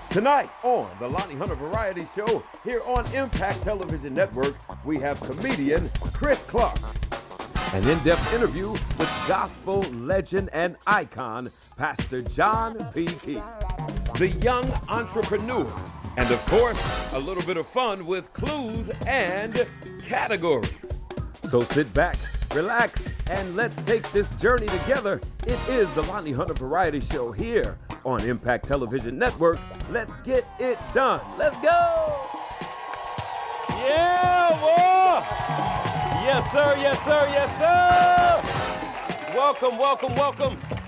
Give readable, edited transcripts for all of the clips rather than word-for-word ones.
Tonight on the Lonnie Hunter Variety Show, here on Impact Television Network, we have comedian Chris Clark. An in-depth interview with gospel legend and icon, Pastor John P. Key. The young entrepreneurs. And of course, a little bit of fun with clues and categories. So sit back, relax, and let's take this journey together. It is the Lonnie Hunter Variety Show here on Impact Television Network. Let's get it done. Let's go! Yeah, boy! Yes, sir, yes, sir, yes, sir! Welcome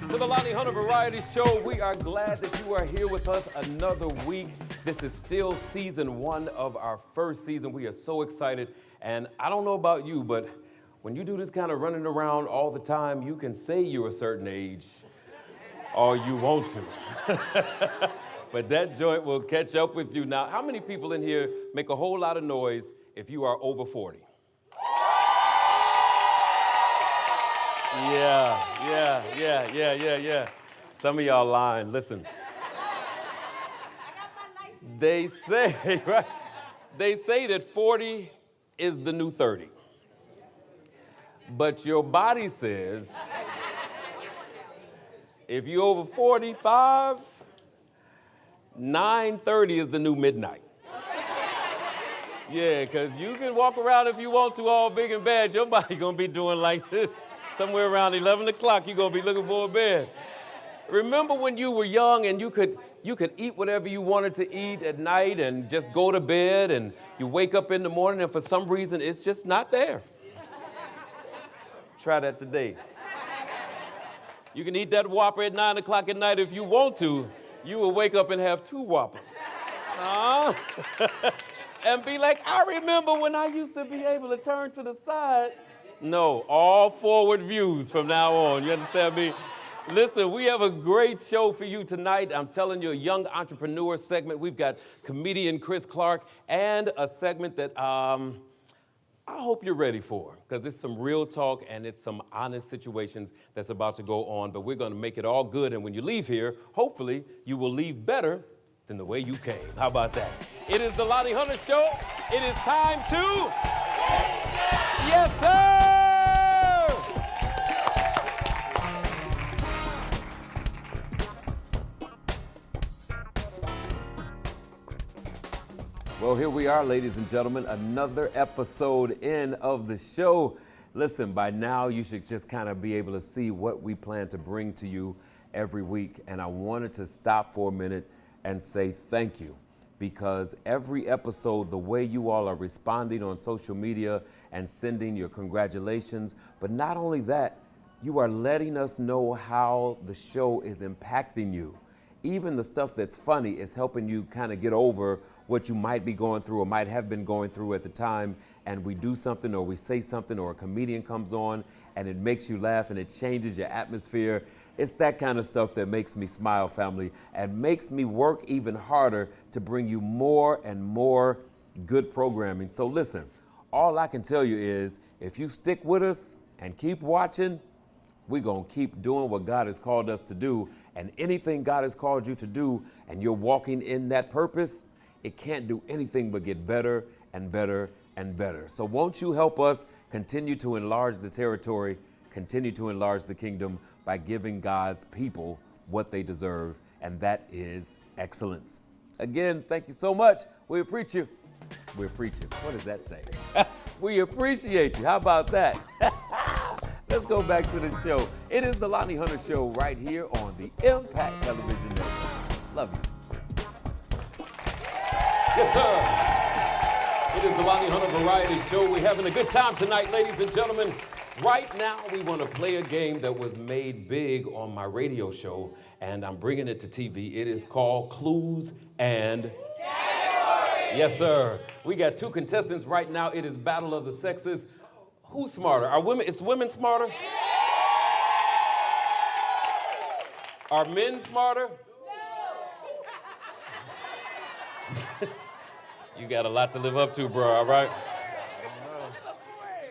to the Lonnie Hunter Variety Show. We are glad that you are here with us another week. This is still season 1 of our first season. We are so excited. And I don't know about you, but when you do this kind of running around all the time, you can say you're a certain age all you want to. But that joint will catch up with you. Now, how many people in here make a whole lot of noise if you are over 40? Yeah. Some of y'all lying. Listen. They say, right? They say that 40 is the new 30. But your body says, if you're over 45, 9:30 is the new midnight. Yeah, because you can walk around if you want to all big and bad. Your body going to be doing like this. Somewhere around 11 o'clock, you're going to be looking for a bed. Remember when you were young and you could eat whatever you wanted to eat at night and just go to bed, and you wake up in the morning and for some reason it's just not there. Try that today. You can eat that Whopper at 9 o'clock at night if you want to. You will wake up and have 2 Whoppers. And be like, I remember when I used to be able to turn to the side. No, all forward views from now on. You understand me? Listen, we have a great show for you tonight. I'm telling you, a young entrepreneur segment. We've got comedian Chris Clark and a segment that I hope you're ready for, because it's some real talk and it's some honest situations that's about to go on. But we're going to make it all good. And when you leave here, hopefully you will leave better than the way you came. How about that? It is the Lonnie Hunter Show. It is time to... Yes, sir! Well, here we are, ladies and gentlemen, another episode in of the show. Listen, by now you should just kind of be able to see what we plan to bring to you every week. And I wanted to stop for a minute and say thank you, because every episode, the way you all are responding on social media and sending your congratulations, but not only that, you are letting us know how the show is impacting you. Even the stuff that's funny is helping you kind of get over what you might be going through or might have been going through at the time, and we do something or we say something or a comedian comes on and it makes you laugh and it changes your atmosphere. It's that kind of stuff that makes me smile, family, and makes me work even harder to bring you more and more good programming. So listen, all I can tell you is if you stick with us and keep watching, we're going to keep doing what God has called us to do. And anything God has called you to do and you're walking in that purpose, it can't do anything but get better and better and better. So won't you help us continue to enlarge the territory, continue to enlarge the kingdom by giving God's people what they deserve, and that is excellence. Again, thank you so much. We appreciate you. We appreciate you. What does that say? We appreciate you. How about that? Let's go back to the show. It is the Lonnie Hunter Show right here on the Impact Television Network. Love you. Yes, sir. It is the Lonnie Hunter Variety Show. We're having a good time tonight, ladies and gentlemen. Right now, we want to play a game that was made big on my radio show, and I'm bringing it to TV. It is called Clues and Categories. Yes, sir. We got 2 contestants right now. It is Battle of the Sexes. Who's smarter? Are women? Is women smarter? Yeah. Are men smarter? No. You got a lot to live up to, bro, all right?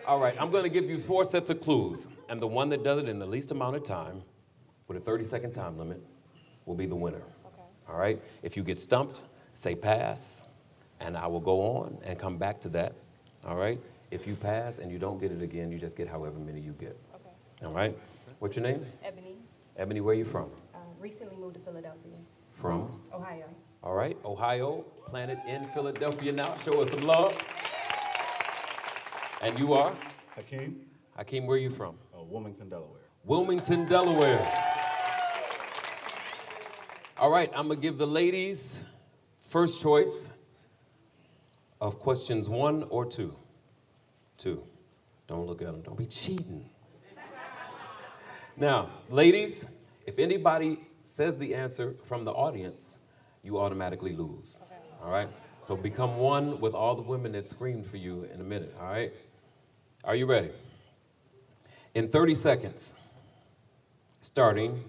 All right, I'm going to give you 4 sets of clues, and the one that does it in the least amount of time, with a 30-second time limit, will be the winner. Okay. All right? If you get stumped, say pass, and I will go on and come back to that. All right? If you pass and you don't get it again, you just get however many you get. Okay. All right? What's your name? Ebony. Ebony, where are you from? Recently moved to Philadelphia. From? Ohio. All right, Ohio, planted in Philadelphia now. Show us some love. And you are? Hakeem, Hakeem, where are you from? Wilmington, Delaware. Wilmington, Delaware. All right, I'm gonna give the ladies first choice of questions 1 or 2. 2. Don't look at them, don't be cheating. Now, ladies, if anybody says the answer from the audience, you automatically lose. Okay. All right? So become one with all the women that screamed for you in a minute, all right? Are you ready? In 30 seconds, starting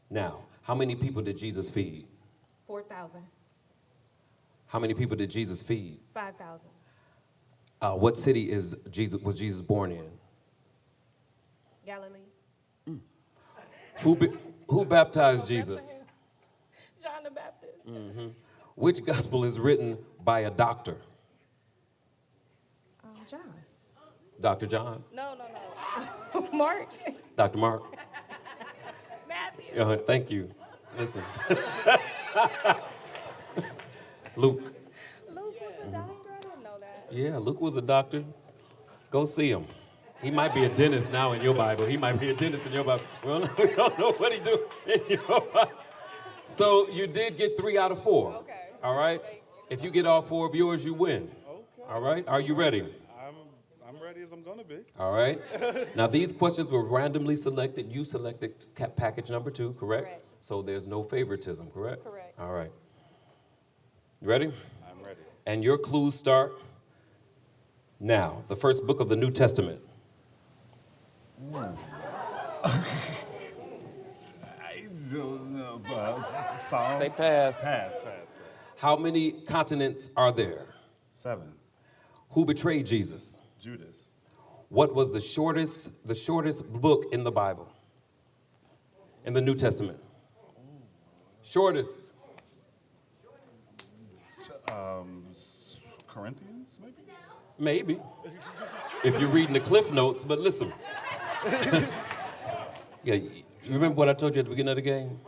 now, how many people did Jesus feed? 4,000. How many people did Jesus feed? 5,000. What city was Jesus born in? Galilee. Who baptized Jesus? John the Baptist. Mm-hmm. Which gospel is written by a doctor? John. Dr. John? No. Mark. Dr. Mark? Matthew. Thank you. Listen. Luke. Luke was a doctor? I didn't know that. Yeah, Luke was a doctor. Go see him. He might be a dentist now in your Bible. He might be a dentist in your Bible. We don't know what he do in your Bible. So you did get 3 out of 4. Okay. All right? If you get all 4 of yours, you win. Okay. All right? Are you ready? I'm ready as I'm gonna be. All right. Now these questions were randomly selected. You selected package number 2, correct? Correct. So there's no favoritism, correct? Correct. All right. You ready? I'm ready. And your clues start now. The first book of the New Testament. I don't know about Psalms. Say pass. Pass. How many continents are there? 7. Who betrayed Jesus? Judas. What was the shortest book in the Bible? In the New Testament. Shortest. Corinthians, maybe? Maybe. If you're reading the Cliff Notes, but listen. Yeah, you remember what I told you at the beginning of the game?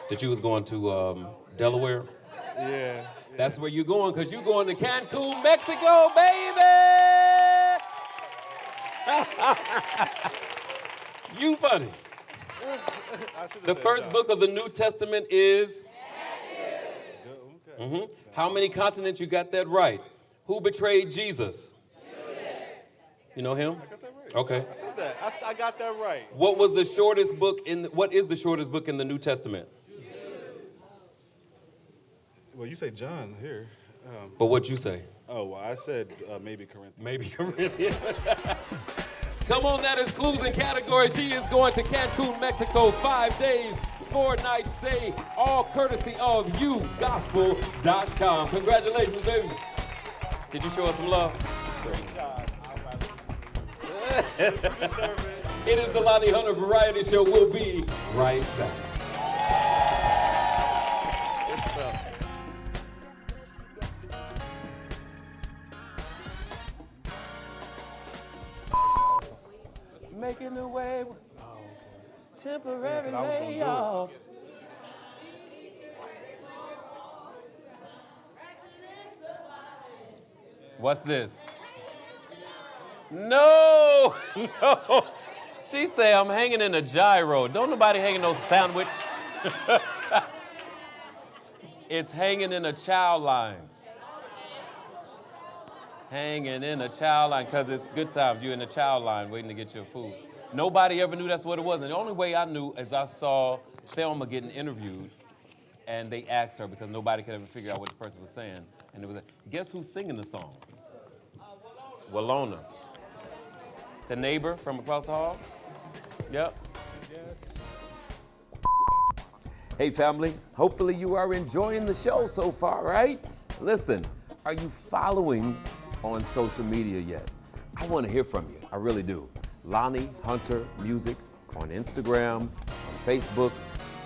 That you was going to Delaware? Yeah. That's where you're going, because you're going to Cancun, Mexico, baby! You funny. The first book of the New Testament is? Okay. Mm-hmm. How many continents? You got that right. Who betrayed Jesus? You know him? I got that right. Okay. I said that. I got that right. What is the shortest book in the New Testament? Well, you say John here. But what'd you say? Oh, well, I said maybe Corinthians. Maybe Corinthians. Come on, that is clues and categories. She is going to Cancun, Mexico, 5 days, 4 nights stay, all courtesy of YouGospel.com. Congratulations, baby. Did you show us some love? Great job. It is the Lonnie Hunter Variety Show. We'll be right back. Making the way, temporary layoff. What's this? No, no. She say I'm hanging in a gyro. Don't nobody hanging no sandwich. It's hanging in a chow line. Hanging in a chow line, because it's good times. You're in a chow line waiting to get your food. Nobody ever knew that's what it was. And the only way I knew is I saw Thelma getting interviewed, and they asked her because nobody could ever figure out what the person was saying. And it was, guess who's singing the song? Walona. The neighbor from across the hall? Yep. Yes. Hey, family. Hopefully you are enjoying the show so far, right? Listen, are you following on social media yet? I want to hear from you. I really do. Lonnie Hunter Music on Instagram, on Facebook,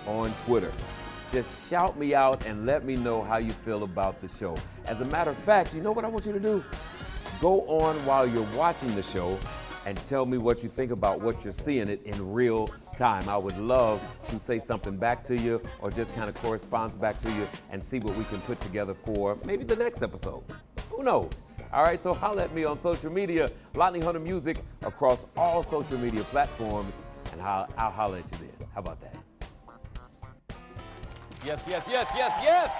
on Twitter. just shout me out and let me know how you feel about the show. As a matter of fact, you know what I want you to do? Go on while you're watching the show and tell me what you think about what you're seeing it in real time. I would love to say something back to you or just kind of correspond back to you and see what we can put together for maybe the next episode. Who knows? All right, so holla at me on social media, Lonnie Hunter Music, across all social media platforms, and I'll holla at you then. How about that? Yes, yes, yes, yes, yes.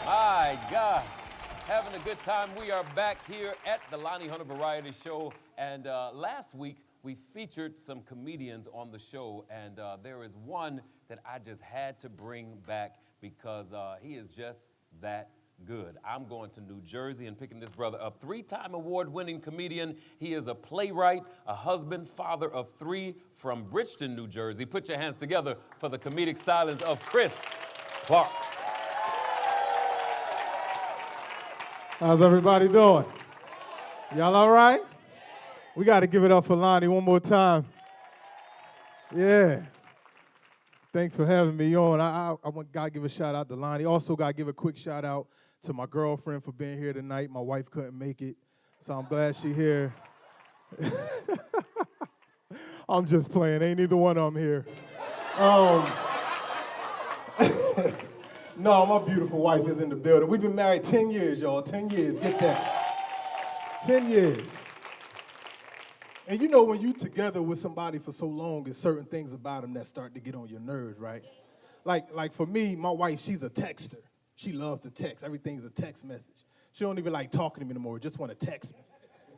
My God. Having a good time. We are back here at the Lonnie Hunter Variety Show. And last week, we featured some comedians on the show. And there is one that I just had to bring back because he is just that good. I'm going to New Jersey and picking this brother up. 3-time award-winning comedian. He is a playwright, a husband, father of 3 from Bridgeton, New Jersey. Put your hands together for the comedic stylings of Chris Clark. How's everybody doing? Y'all all right? We got to give it up for Lonnie one more time. Yeah. Thanks for having me on. I got to give a shout out to Lonnie. Also got to give a quick shout out to my girlfriend for being here tonight. My wife couldn't make it, so I'm glad she's here. I'm just playing. Ain't either one of them here. No, my beautiful wife is in the building. We've been married 10 years, y'all. 10 years. Get that. 10 years. And you know when you together with somebody for so long, there's certain things about them that start to get on your nerves, right? Like for me, my wife, she's a texter. She loves to text. Everything's a text message. She don't even like talking to me anymore. Just want to text me.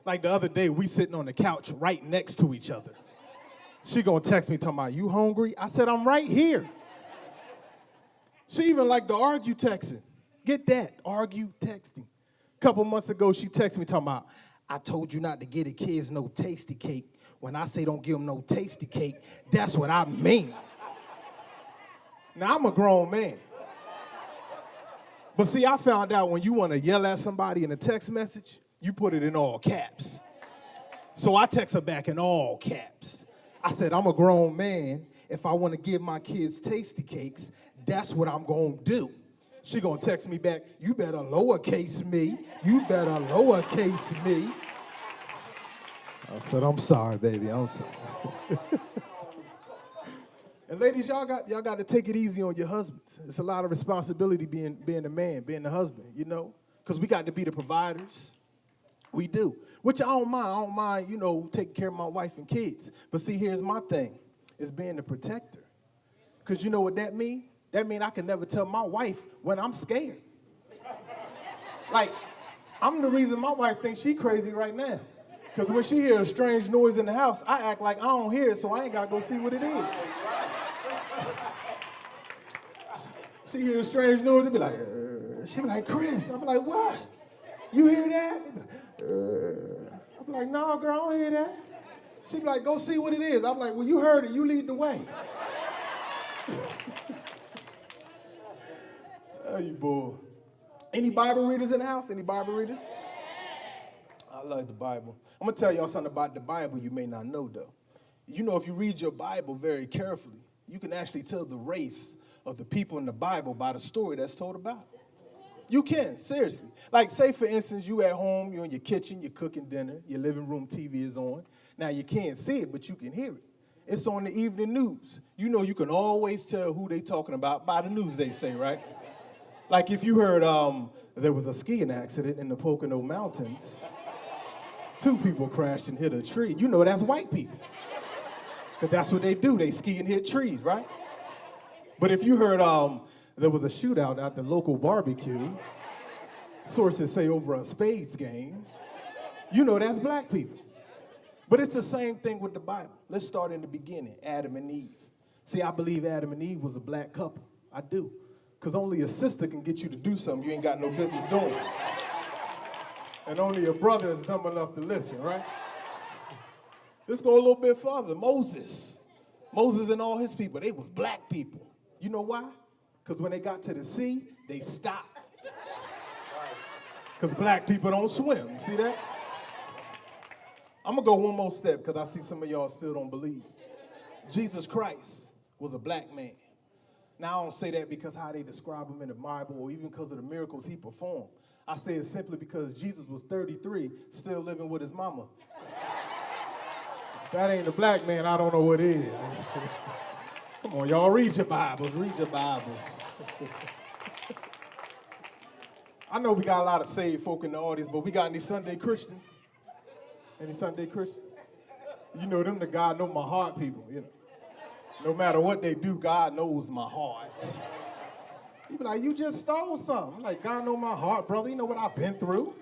Like the other day, we sitting on the couch right next to each other. She gonna text me talking about, you hungry? I said, I'm right here. She even like to argue texting. Get that, argue texting. A couple months ago, she texted me talking about, I told you not to get the kids no tasty cake. When I say don't give them no tasty cake, that's what I mean. Now, I'm a grown man. But see, I found out when you want to yell at somebody in a text message, you put it in all caps. So I text her back in all caps. I said, I'm a grown man. If I want to give my kids tasty cakes, that's what I'm going to do. She going to text me back, you better lowercase me. You better lowercase me. I said, I'm sorry, baby. I'm sorry. And ladies, y'all got to take it easy on your husbands. It's a lot of responsibility being the man, being the husband, you know? Because we got to be the providers. We do. Which I don't mind. I don't mind, you know, taking care of my wife and kids. But see, here's my thing. It's being the protector. Because you know what that means? That means I can never tell my wife when I'm scared. Like, I'm the reason my wife thinks she crazy right now. Because when she hears a strange noise in the house, I act like I don't hear it, so I ain't got to go see what it is. She hears a strange noise, and be like, she be like, Chris. I'm like, what? You hear that? I'm like, no, girl, I don't hear that. She be like, go see what it is. I'm like, well, you heard it. You lead the way. Tell you, boy. Any Bible readers in the house? Any Bible readers? I love the Bible. I'm going to tell y'all something about the Bible you may not know, though. You know, if you read your Bible very carefully, you can actually tell the race of the people in the Bible by the story that's told about. You can, seriously. Like, say, for instance, you at home, you're in your kitchen, you're cooking dinner, your living room TV is on. Now, you can't see it, but you can hear it. It's on the evening news. You know you can always tell who they talking about by the news, they say, right? Like, if you heard there was a skiing accident in the Pocono Mountains, 2 people crashed and hit a tree, you know that's white people. Because that's what they do. They ski and hit trees, right? But if you heard there was a shootout at the local barbecue, sources say over a Spades game, you know that's black people. But it's the same thing with the Bible. Let's start in the beginning, Adam and Eve. See, I believe Adam and Eve was a black couple. I do. Because only a sister can get you to do something you ain't got no business doing. And only a brother is dumb enough to listen, right? Let's go a little bit further. Moses and all his people, they was black people. You know why? Because when they got to the sea, they stopped. Because black people don't swim. You see that? I'm going to go one more step because I see some of y'all still don't believe. Jesus Christ was a black man. Now, I don't say that because how they describe him in the Bible or even because of the miracles he performed. I say it simply because Jesus was 33, still living with his mama. If that ain't a black man, I don't know what is. Come on, y'all, read your Bibles, read your Bibles. I know we got a lot of saved folk in the audience, but we got any Sunday Christians? Any Sunday Christians? You know them, the God know my heart people, you know. No matter what they do, God knows my heart. You be like, you just stole something. I'm like, God know my heart, brother. You know what I've been through.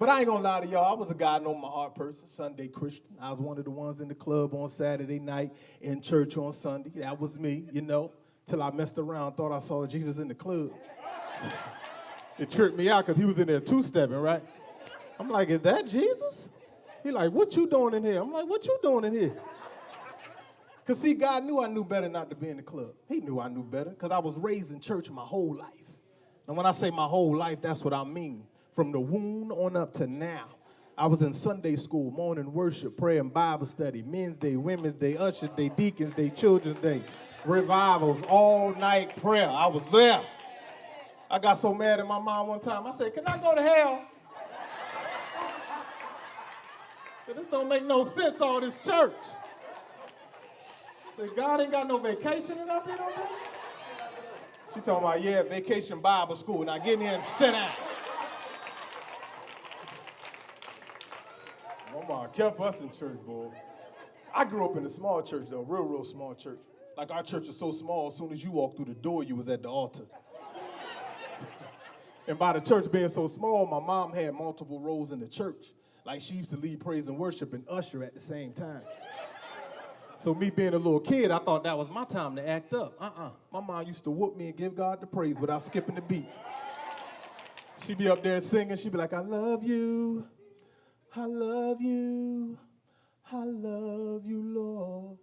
But I ain't gonna lie to y'all. I was a God know my heart person, Sunday Christian. I was one of the ones in the club on Saturday night, in church on Sunday. That was me, you know, till I messed around, thought I saw Jesus in the club. It tripped me out because he was in there two-stepping, right? I'm like, is that Jesus? He like, what you doing in here? I'm like, what you doing in here? Because, see, God knew I knew better not to be in the club. He knew I knew better because I was raised in church my whole life. And when I say my whole life, that's what I mean. From the womb on up to now. I was in Sunday school, morning worship, prayer, and Bible study, men's day, women's day, usher's day, deacons day, children's day, revivals, all night prayer. I was there. I got so mad at my mom one time. I said, can I go to hell? This don't make no sense, all this church. I said, God ain't got no vacation or nothing on there? She talking about, yeah, vacation Bible school. Now get in here and sit down. Mama kept us in church, boy. I grew up in a small church, though, real small church. Like, our church is so small, as soon as you walked through the door, you was at the altar. And by the church being so small, my mom had multiple roles in the church. Like, she used to lead praise and worship and usher at the same time. So me being a little kid, I thought that was my time to act up. My mom used to whoop me and give God the praise without skipping the beat. She'd be up there singing. She'd be like, I love you. I love you. I love you, Lord,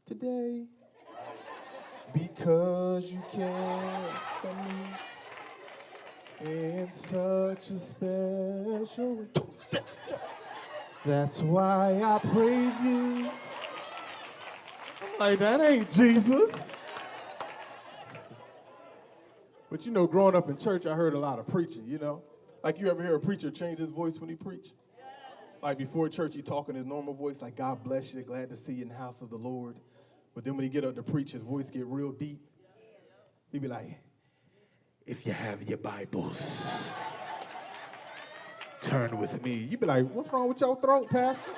today. Because you care for me in such a special way. That's why I praise you. I'm like, that ain't Jesus. But you know, growing up in church, I heard a lot of preaching, you know? Like, you ever hear a preacher change his voice when he preach? Like, before church, he talk in his normal voice, like, God bless you, glad to see you in the house of the Lord. But then when he get up to preach, his voice get real deep. He be like, if you have your Bibles, turn with me. You be like, what's wrong with your throat, Pastor?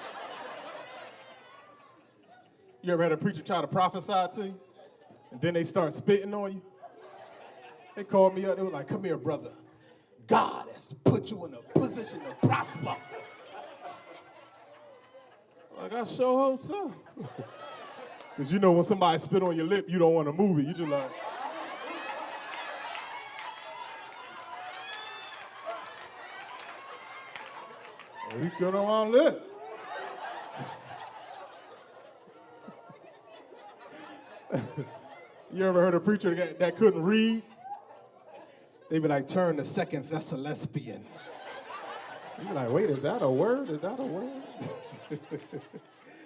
You ever had a preacher try to prophesy to you? And then they start spitting on you? They called me up. They was like, come here, brother. God has put you in a position to prosper. Like, I sure hope so. Because you know when somebody spit on your lip, you don't want to move it. You just like... He good on my lip. You ever heard a preacher that couldn't read? They be like, turn to 2 Thessalonians. You be like, wait, is that a word? Is that a word?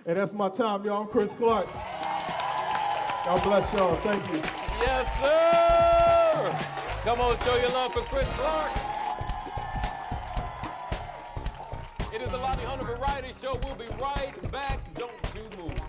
And that's my time, y'all. I'm Chris Clark. God bless y'all. Thank you. Yes, sir. Come on, show your love for Chris Clark. It is the Lonnie Hunter Variety Show. We'll be right back. Don't you move.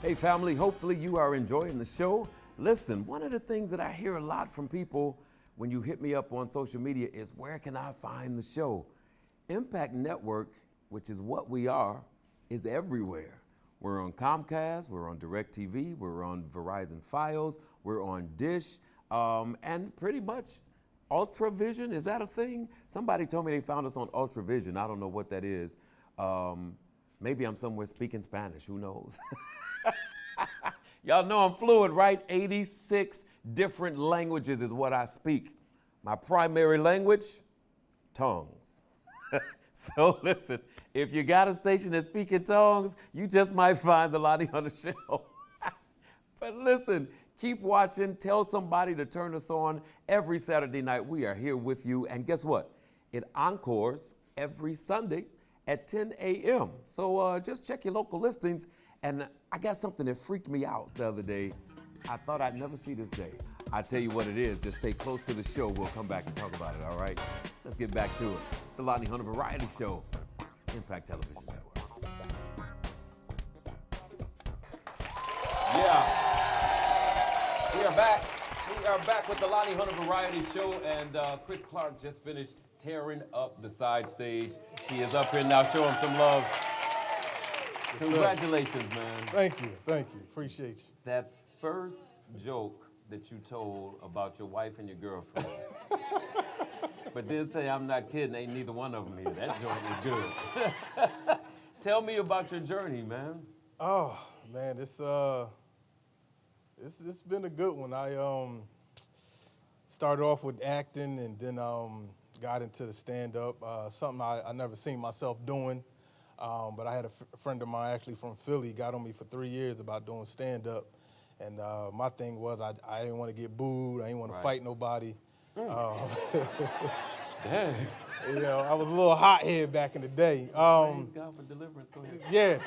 Hey family, hopefully you are enjoying the show. Listen, one of the things that I hear a lot from people when you hit me up on social media is, where can I find the show? Impact Network, which is what we are, is everywhere. We're on Comcast, we're on DirecTV, we're on Verizon Fios, we're on Dish, and pretty much Ultravision, is that a thing? Somebody told me they found us on Ultravision. I don't know what that is. Maybe I'm somewhere speaking Spanish, who knows? Y'all know I'm fluent, right? 86 different languages is what I speak. My primary language, tongues. So listen, if you got a station that speaks in tongues, you just might find the Lonnie Hunter Show. But listen, keep watching. Tell somebody to turn us on every Saturday night. We are here with you. And guess what? It encores every Sunday at 10 a.m. So just check your local listings. And I got something that freaked me out the other day. I thought I'd never see this day. I tell you what it is. Just stay close to the show. We'll come back and talk about it, all right? Let's get back to it. The Lonnie Hunter Variety Show, Impact Television Network. Yeah. We are back. We are back with the Lonnie Hunter Variety Show, and Chris Clark just finished tearing up the side stage. He is up here now. Show him some love. Congratulations, man. Thank you. Appreciate you. That first joke that you told about your wife and your girlfriend, but then say, I'm not kidding, ain't neither one of them here. That joke is good. Tell me about your journey, man. Oh, man, it's been a good one. I started off with acting and then got into the stand-up, something I never seen myself doing. But I had a friend of mine actually from Philly, got on me for 3 years about doing stand-up. And my thing was I didn't want to get booed. I didn't want to fight nobody. Dang. You know, I was a little hothead back in the day. Praise God for deliverance. Go ahead. Yeah.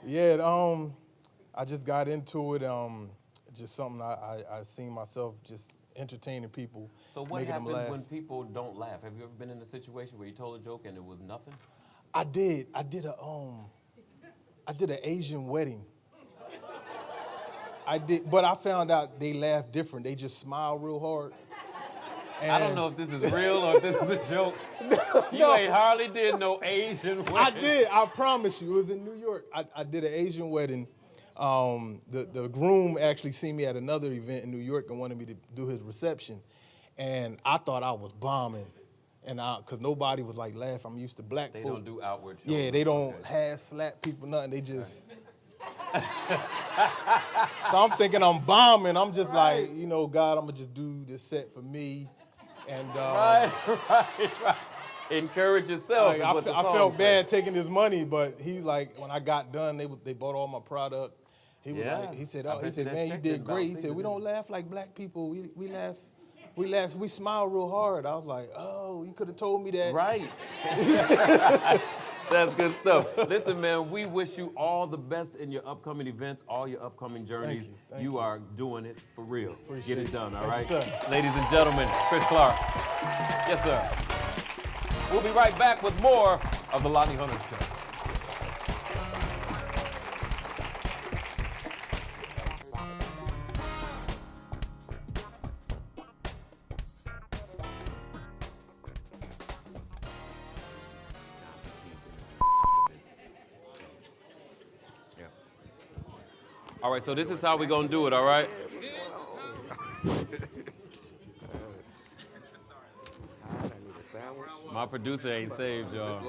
Yeah, I just got into it. Just something I seen myself just entertaining people, So what making them happens laugh. when people don't laugh? Have you ever been in a situation where you told a joke and it was nothing? I did an Asian wedding. I did, but I found out they laugh different. They just smile real hard. I don't know if this is real or if this is a joke. You ain't hardly did no Asian wedding. I did. I promise you. It was in New York. I did an Asian wedding. The groom actually seen me at another event in New York and wanted me to do his reception. And I thought I was bombing. And because nobody was like laughing. I'm used to black They folk. don't do outward shows. Yeah, they don't half slap people, nothing. They just. So I'm thinking I'm bombing. I'm just like, you know, God, I'm going to just do this set for me. And Right. Encourage yourself. like, is I what the felt song bad taking his money, but he's like, when I got done, they bought all my product. He was Yeah. like, he said, I bet you that man, you check did didn't great. He bounce said, either, we did don't laugh like black people. We laugh, we smile real hard. I was like, oh, you could have told me that. Right. That's good stuff. Listen, man, we wish you all the best in your upcoming events, all your upcoming journeys. Thank you you. are doing it for real. Appreciate Get it it. done, all Thank right? you, sir. Ladies and gentlemen, Chris Clark. Yes, sir. We'll be right back with more of the Lonnie Hunter Show. All right, so this is how we're going to do it, all right? My producer ain't saved, y'all.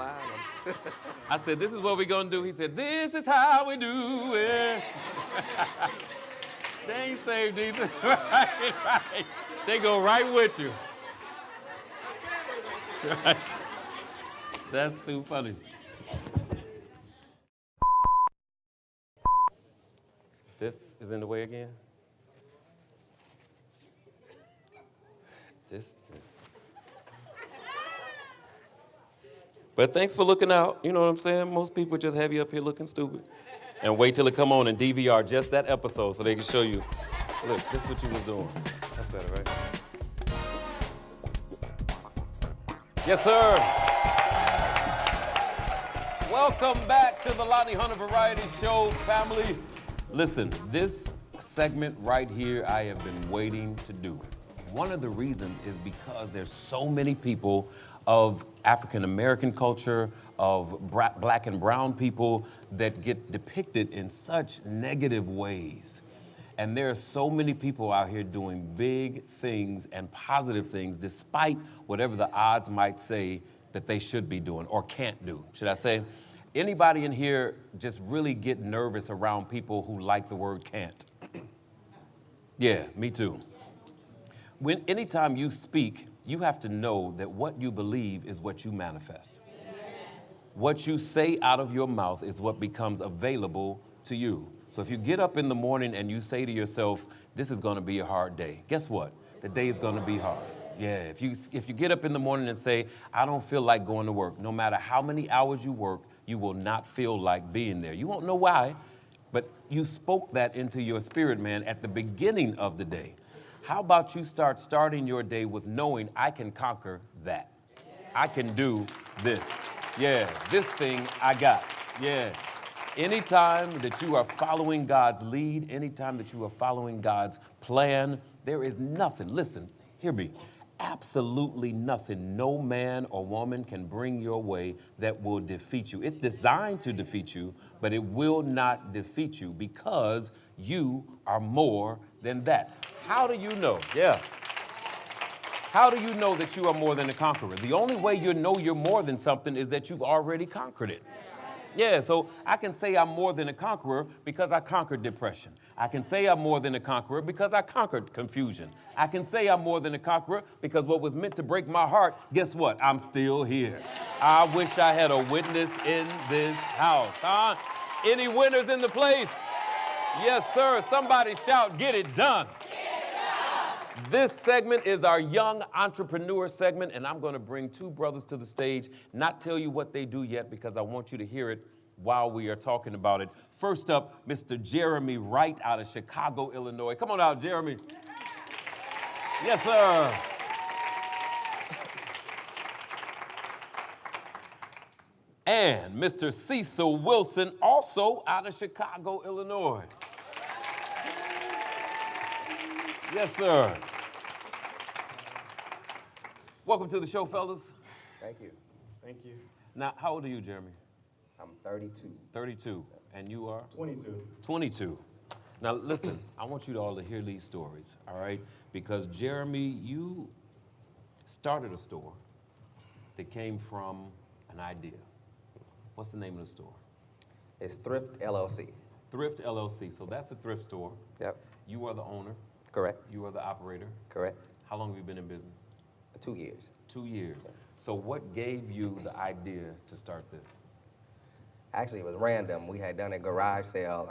I said, this is what we're going to do. He said, this is how we do it. They ain't saved either. Right. They go right with you. Right. That's too funny. This is in the way again? This. But thanks for looking out. You know what I'm saying? Most people just have you up here looking stupid and wait till it come on and DVR just that episode so they can show you. Look, this is what you was doing. That's better, right? Yes, sir. Welcome back to the Lonnie Hunter Variety Show, family. Listen, this segment right here I have been waiting to do. One of the reasons is because there's so many people of African American culture, of black and brown people that get depicted in such negative ways. And there are so many people out here doing big things and positive things despite whatever the odds might say that they should be doing or can't do, should I say? Anybody in here just really get nervous around people who like the word can't? Yeah, me too. Anytime you speak, you have to know that what you believe is what you manifest. What you say out of your mouth is what becomes available to you. So if you get up in the morning and you say to yourself, this is going to be a hard day, guess what? the day is going to be hard. Yeah, if you get up in the morning and say, I don't feel like going to work, no matter how many hours you work, you will not feel like being there. You won't know why, but you spoke that into your spirit, man, at the beginning of the day. How about you starting your day with knowing I can conquer that. I can do this. Yeah, this thing I got. Yeah. Anytime that you are following God's lead, anytime that you are following God's plan, there is nothing, listen, hear me, absolutely nothing no man or woman can bring your way that will defeat you. It's designed to defeat you, but it will not defeat you because you are more than that. How do you know? Yeah. How do you know that you are more than a conqueror? The only way you know you're more than something is that you've already conquered it. Yeah, so I can say I'm more than a conqueror because I conquered depression. I can say I'm more than a conqueror because I conquered confusion. I can say I'm more than a conqueror because what was meant to break my heart, guess what? I'm still here. I wish I had a witness in this house, huh? Any winners in the place? Yes, sir. Somebody shout, get it done. This segment is our young entrepreneur segment, and I'm going to bring two brothers to the stage, not tell you what they do yet because I want you to hear it while we are talking about it. First up, Mr. Jeremy Wright out of Chicago, Illinois. Come on out, Jeremy. Yes, sir. And Mr. Cecil Wilson, also out of Chicago, Illinois. Yes, sir. Welcome to the show, fellas. Thank you. Thank you. Now, how old are you, Jeremy? I'm 32. 32. And you are? 22. 22. Now, listen, I want you all to hear these stories, all right? Because, Jeremy, you started a store that came from an idea. What's the name of the store? It's Thrift LLC. Thrift LLC. So that's a thrift store. Yep. You are the owner. Correct. You are the operator. Correct. How long have you been in business? 2 years. 2 years. So what gave you the idea to start this? Actually, it was random. We had done a garage sale,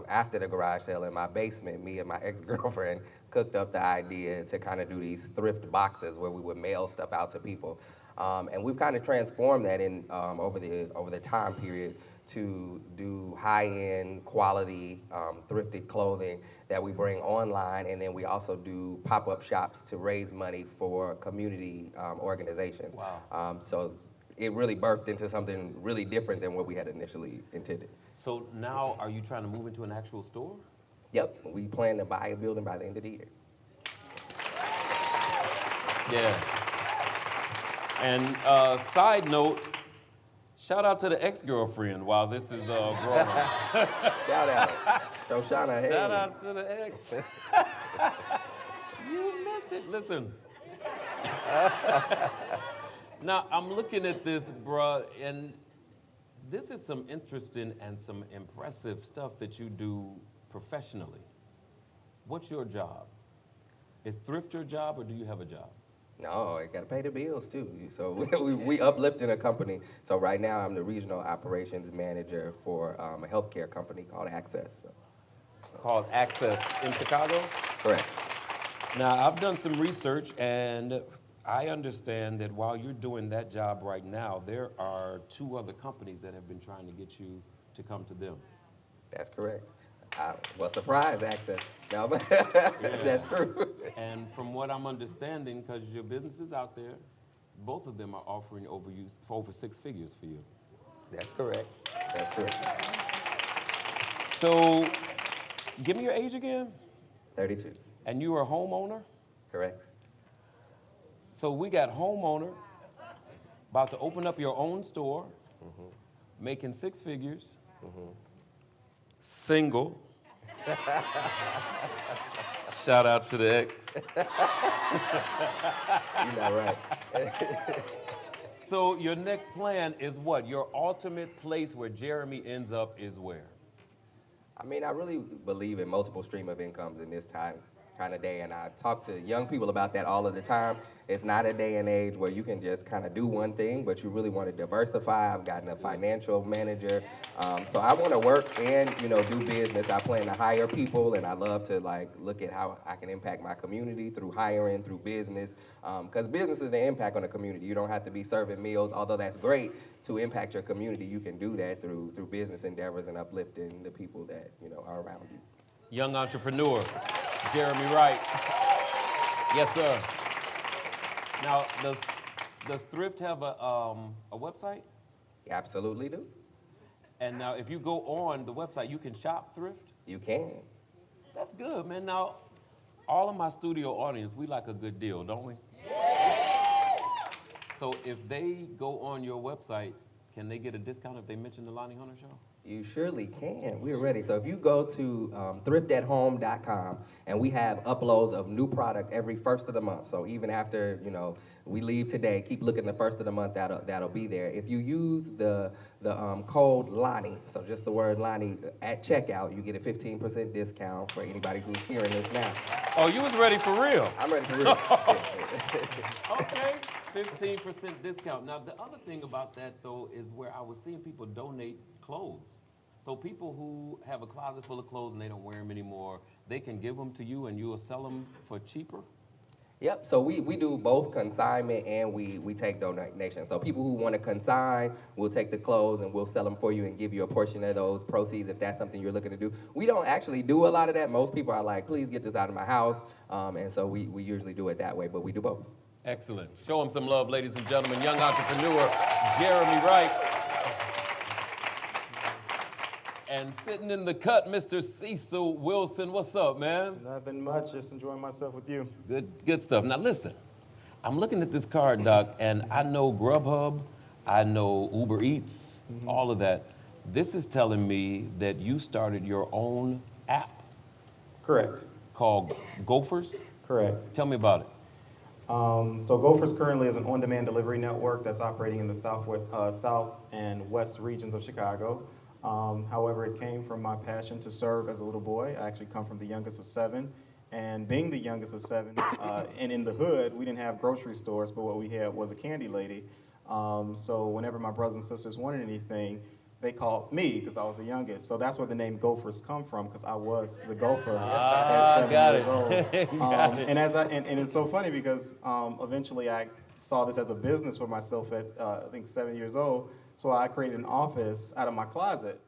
after the garage sale in my basement, me and my ex-girlfriend cooked up the idea to kind of do these thrift boxes where we would mail stuff out to people. And we've kind of transformed that in over the time period to do high-end quality thrifted clothing that we bring online, and then we also do pop-up shops to raise money for community organizations. Wow. So it really birthed into something really different than what we had initially intended. So now are you trying to move into an actual store? Yep, we plan to buy a building by the end of the year. Yeah. And side note, shout out to the ex-girlfriend while this is growing. Shout out. Shoshana, hey. Shout out to the ex. You missed it. Listen. Now, I'm looking at this, bruh, and this is some interesting and some impressive stuff that you do professionally. What's your job? Is thrift your job, or do you have a job? No, I got to pay the bills too. So we uplifting a company. So right now I'm the regional operations manager for a healthcare company called Access. So. Called Access in Chicago? Correct. Now, I've done some research, and I understand that while you're doing that job right now, there are 2 other companies that have been trying to get you to come to them. That's correct. Well, surprise, Access. No, but that's true. And from what I'm understanding, because your business is out there, both of them are offering over 6 figures for you. That's correct. That's correct. So, give me your age again. 32. And you are a homeowner? Correct. So we got homeowner, about to open up your own store, making 6 figures, single. Shout out to the ex. You're not right. So your next plan is what? Your ultimate place where Jeremy ends up is where? I mean, I really believe in multiple stream of incomes in this time kind of day. And I talk to young people about that all of the time. It's not a day and age where you can just kind of do one thing, but you really want to diversify. I've gotten a financial manager. So I want to work and, do business. I plan to hire people, and I love to look at how I can impact my community through hiring, through business, because business is the impact on the community. You don't have to be serving meals, although that's great to impact your community. You can do that through business endeavors and uplifting the people that, are around you. Young entrepreneur, Jeremy Wright. Yes, sir. Now, does Thrift have a website? You absolutely do. And now, if you go on the website, you can shop Thrift? You can. That's good, man. Now, all of my studio audience, we like a good deal, don't we? So if they go on your website, can they get a discount if they mention the Lonnie Hunter Show? You surely can. We're ready. So if you go to thriftathome.com, and we have uploads of new product every first of the month. So even after, we leave today, keep looking the first of the month, that'll be there. If you use the code Lonnie, so just the word Lonnie at checkout, you get a 15% discount for anybody who's hearing this now. Oh, you was ready for real? I'm ready for real. Okay, 15% discount. Now, the other thing about that, though, is where I was seeing people donate clothes. So people who have a closet full of clothes and they don't wear them anymore, they can give them to you and you will sell them for cheaper? Yep, so we do both consignment and we take donations. So people who want to consign, we'll take the clothes and we'll sell them for you and give you a portion of those proceeds if that's something you're looking to do. We don't actually do a lot of that. Most people are like, please get this out of my house. And so we usually do it that way, but we do both. Excellent. Show him some love, ladies and gentlemen. Young entrepreneur, Jeremy Wright. And sitting in the cut, Mr. Cecil Wilson. What's up, man? Nothing much, just enjoying myself with you. Good stuff. Now listen, I'm looking at this card, Doc, and I know Grubhub, I know Uber Eats, all of that. This is telling me that you started your own app Correct. called Gophers. Correct. Tell me about it. So Gophers currently is an on-demand delivery network that's operating in the south and west regions of Chicago. However, it came from my passion to serve as a little boy. I actually come from the youngest of 7. And being the youngest of 7, and in the hood, we didn't have grocery stores, but what we had was a candy lady. So whenever my brothers and sisters wanted anything, they called me because I was the youngest. So that's where the name Gophers come from, because I was the gopher at 7 got years it. old. Got it. And it's so funny because eventually I saw this as a business for myself at I think 7 years old. So I created an office out of my closet.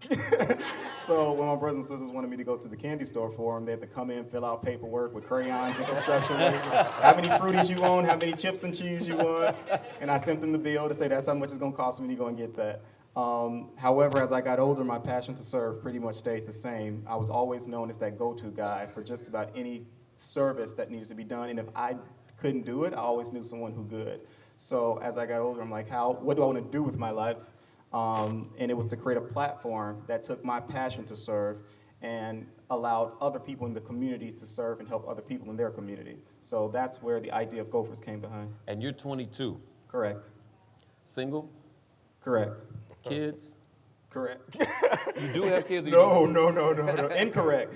So when my brothers and sisters wanted me to go to the candy store for them, they had to come in, fill out paperwork with crayons and construction paper. How many fruities you want, how many chips and cheese you want. And I sent them the bill to say that's how much it's gonna cost me to go and get that. However, as I got older, my passion to serve pretty much stayed the same. I was always known as that go-to guy for just about any service that needed to be done. And if I couldn't do it, I always knew someone who could. So as I got older, I'm like, what do I want to do with my life? And it was to create a platform that took my passion to serve and allowed other people in the community to serve and help other people in their community. So that's where the idea of Gophers came behind. And you're 22. Correct. Single? Correct. Kids? Correct. You do have kids? Or you don't? No. Incorrect.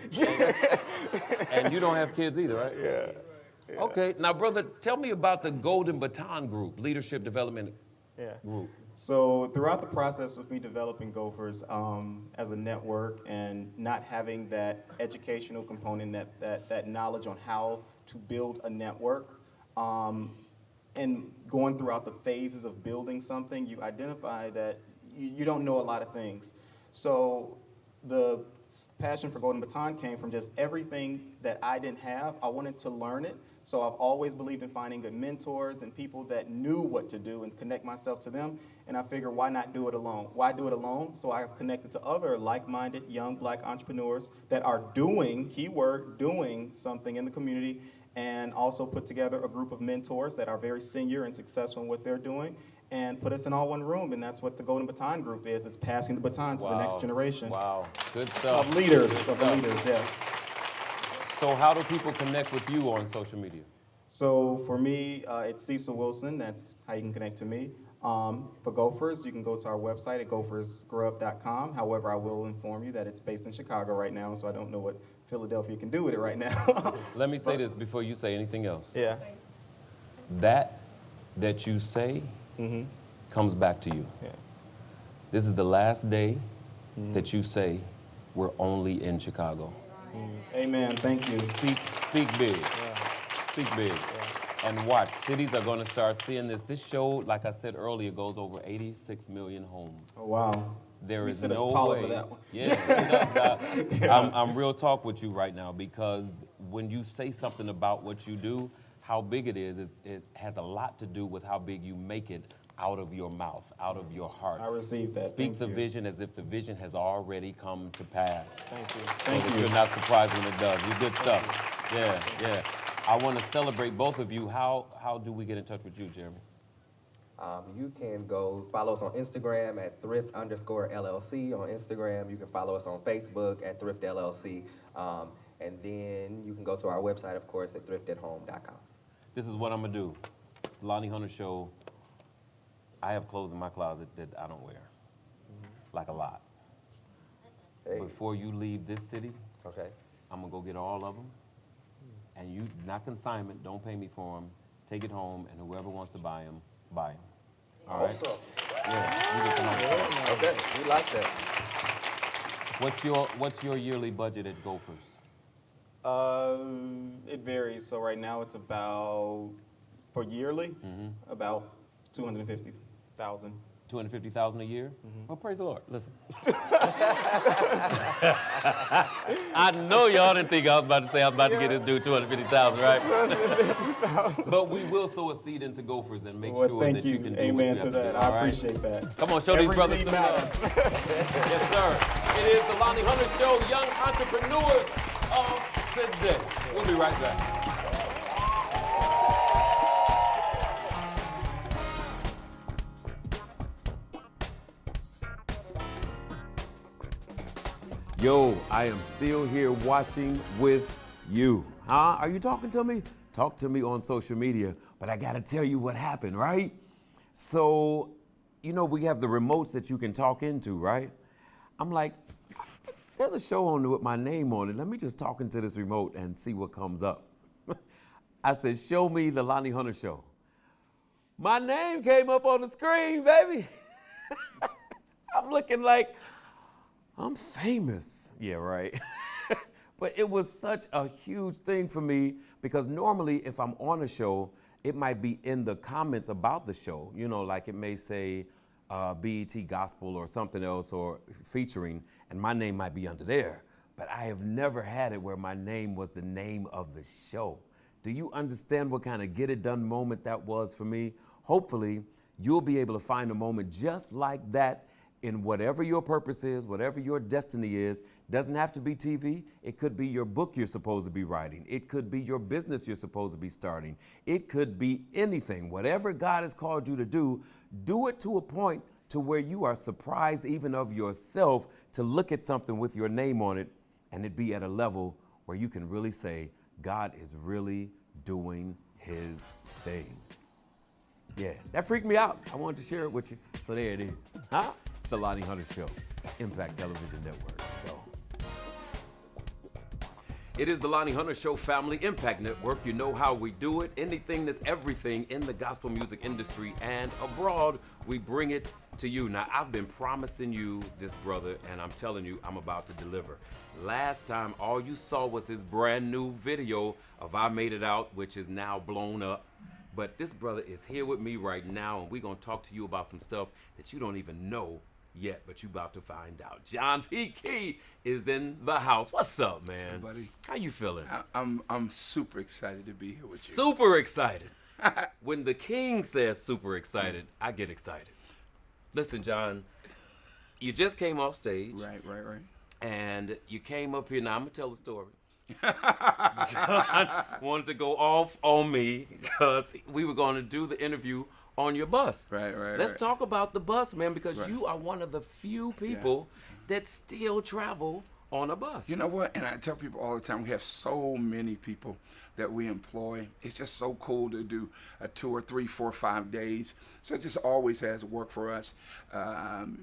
And you don't have kids either, right? Yeah. Okay. Now, brother, tell me about the Golden Baton Group, Leadership Development Group. So throughout the process of me developing Gophers as a network and not having that educational component, that knowledge on how to build a network, and going throughout the phases of building something, you identify that you don't know a lot of things. So the passion for Golden Baton came from just everything that I didn't have. I wanted to learn it. So I've always believed in finding good mentors and people that knew what to do and connect myself to them. And I figured, why not do it alone? Why do it alone? So I have connected to other like-minded young Black entrepreneurs that are doing, keyword, doing something in the community, and also put together a group of mentors that are very senior and successful in what they're doing, and put us in all one room. And that's what the Golden Baton Group is. It's passing the baton to the next generation. Wow. Good stuff. Of leaders, Good of the stuff. leaders, yeah. So how do people connect with you on social media? So for me, it's Cecil Wilson. That's how you can connect to me. For Gophers, you can go to our website at gophersgrub.com. However, I will inform you that it's based in Chicago right now, so I don't know what Philadelphia can do with it right now. Let me say this before you say anything else. Yeah. That you say comes back to you. Yeah. This is the last day that you say we're only in Chicago. Amen. Thank you. Speak big. Speak big. And watch, cities are going to start seeing this. This show, like I said earlier, goes over 86 million homes. Oh, wow. There We is sit us no taller way. for that one. Yeah, I'm real talk with you right now, because when you say something about what you do, how big it is, it has a lot to do with how big you make it out of your mouth, out of your heart. I received that. Speak Thank the you. vision as if the vision has already come to pass. Thank you. So Thank that you. you're not surprised when it does. You're good stuff. Yeah. I want to celebrate both of you. How do we get in touch with you, Jeremy? You can go follow us on Instagram at thrift_LLC on Instagram. You can follow us on Facebook at Thrift LLC. And then you can go to our website, of course, at thriftathome.com. This is what I'm going to do. Lonnie Hunter Show, I have clothes in my closet that I don't wear, like a lot. Hey. Before you leave this city, Okay. I'm going to go get all of them. And you, not consignment, don't pay me for them. Take it home, and whoever wants to buy them, buy them. All right? Awesome. Yeah, you get some money. Okay, we like that. What's your yearly budget at Gophers? It varies. So right now it's about, for yearly, about 250,000. 250,000 a year? Well, praise the Lord. Listen. I know y'all didn't think I was about to say I was about to get this dude 250,000, right? But we will sow a seed into Gophers and make Well, sure thank that you. you can do Amen what you to have to that. do, I all right? appreciate that. Come on, show Every these brothers seed some love. Yes, sir. It is the Lonnie Hunter Show, young entrepreneurs of today. We'll be right back. Yo, I am still here watching with you. Huh? Are you talking to me? Talk to me on social media. But I gotta tell you what happened, right? So, you know, we have the remotes that you can talk into, right? I'm like, there's a show on with my name on it. Let me just talk into this remote and see what comes up. I said, show me the Lonnie Hunter Show. My name came up on the screen, baby. I'm looking like, I'm famous. Yeah, right. But it was such a huge thing for me, because normally if I'm on a show, it might be in the comments about the show. You know, like it may say BET Gospel or something else, or featuring, and my name might be under there. But I have never had it where my name was the name of the show. Do you understand what kind of get it done moment that was for me? Hopefully, you'll be able to find a moment just like that in whatever your purpose is, whatever your destiny is. Doesn't have to be TV. It could be your book you're supposed to be writing. It could be your business you're supposed to be starting. It could be anything. Whatever God has called you to do it to a point to where you are surprised even of yourself to look at something with your name on it and it be at a level where you can really say, God is really doing his thing. Yeah, that freaked me out. I wanted to share it with you. So there it is. Huh? It's the Lonnie Hunter Show, Impact Television Network. Go. It is the Lonnie Hunter Show Family Impact Network. You know how we do it. Anything that's everything in the gospel music industry and abroad, we bring it to you. Now, I've been promising you this brother, and I'm telling you, I'm about to deliver. Last time, all you saw was his brand new video of I Made It Out, which is now blown up. But this brother is here with me right now, and we're going to talk to you about some stuff that you don't even know yet, but you're about to find out. John P. Key is in the house. What's up, man? What's up, buddy? How you feeling? I'm super excited to be here with you. Super excited. When the king says super excited, I get excited. Listen, John, you just came off stage. Right. And you came up here. Now, I'm going to tell the story. John wanted to go off on me because we were going to do the interview on your bus. Right. Let's talk about the bus, man, because Right. you are one of the few people that still travel on a bus. You know what? And I tell people all the time, we have so many people that we employ. It's just so cool to do a 2 or 3, 4, 5 days. So it just always has worked for us.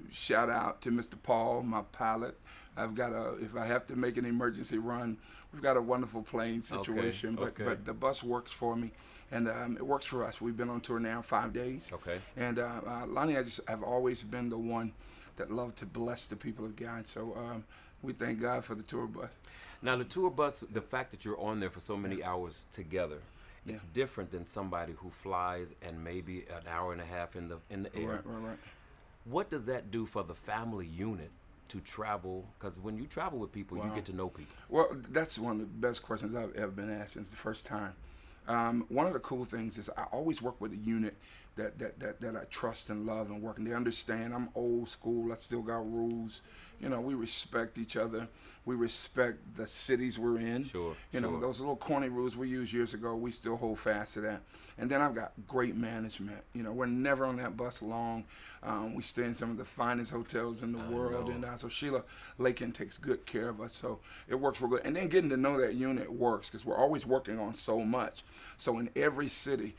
Shout out to Mr. Paul, my pilot, I've got if I have to make an emergency run, we've got a wonderful plane situation. But the bus works for me, and it works for us. We've been on tour now 5 days. Okay. And Lonnie, I've always been the one that loved to bless the people of God. So we thank God for the tour bus. Now, the tour bus, the fact that you're on there for so many hours together, it's different than somebody who flies and maybe an hour and a half in the air. Right. What does that do for the family unit to travel? Because when you travel with people, you get to know people. Well, that's one of the best questions I've ever been asked since the first time. One of the cool things is I always work with a unit that I trust and love and work, and they understand I'm old school. I still got rules. You know, we respect each other. We respect the cities we're in. Sure. You know, those little corny rules we used years ago, we still hold fast to that. And then I've got great management. You know, we're never on that bus long. We stay in some of the finest hotels in the world. And so Sheila Lakin takes good care of us. So it works real good. And then getting to know that unit works because we're always working on so much. So in every city,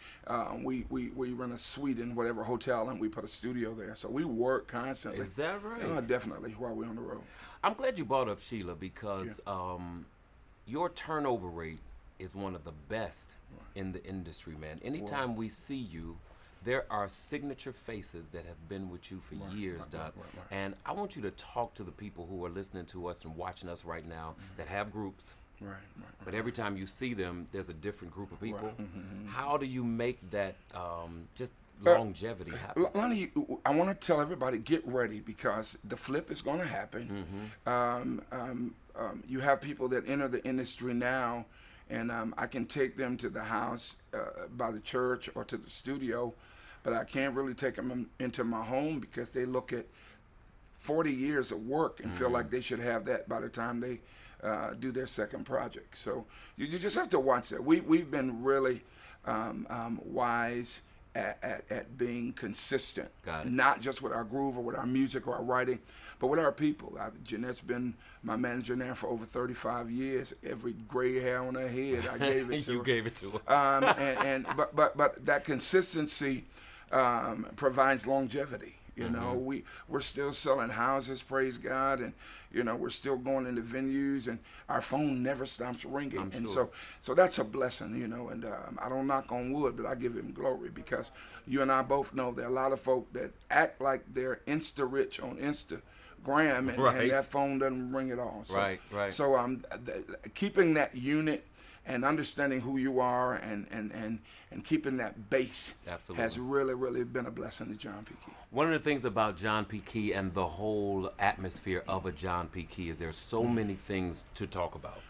we rent a suite in whatever hotel and we put a studio there. So we work constantly. Is that right? Definitely, while we're on the road. I'm glad you brought up Sheila because your turnover rate is one of the best in the industry, man. Anytime we see you, there are signature faces that have been with you for years, Doc. And I want you to talk to the people who are listening to us and watching us right now that have groups. But every time you see them, there's a different group of people. How do you make that just longevity happen? Lonnie, I want to tell everybody, get ready because the flip is going to happen. You have people that enter the industry now, and I can take them to the house by the church or to the studio, but I can't really take them into my home because they look at 40 years of work and feel like they should have that by the time they do their second project. So you just have to watch that. We've been really wise at being consistent, not just with our groove or with our music or our writing, but with our people. Jeanette's been my manager now for over 35 years. Every gray hair on her head, I gave it to her. You gave it to her. But that consistency provides longevity. You know, we're still selling houses, praise God, and you know we're still going into venues, and our phone never stops ringing. And so that's a blessing, you know. And I don't knock on wood, but I give Him glory because you and I both know there are a lot of folk that act like they're Insta rich on Instagram, and that phone doesn't ring at all. So, So keeping that unit and understanding who you are and keeping that base has really been a blessing to John P. Key. One of the things about John P. Key and the whole atmosphere of a John P. Key is there's so many things to talk about.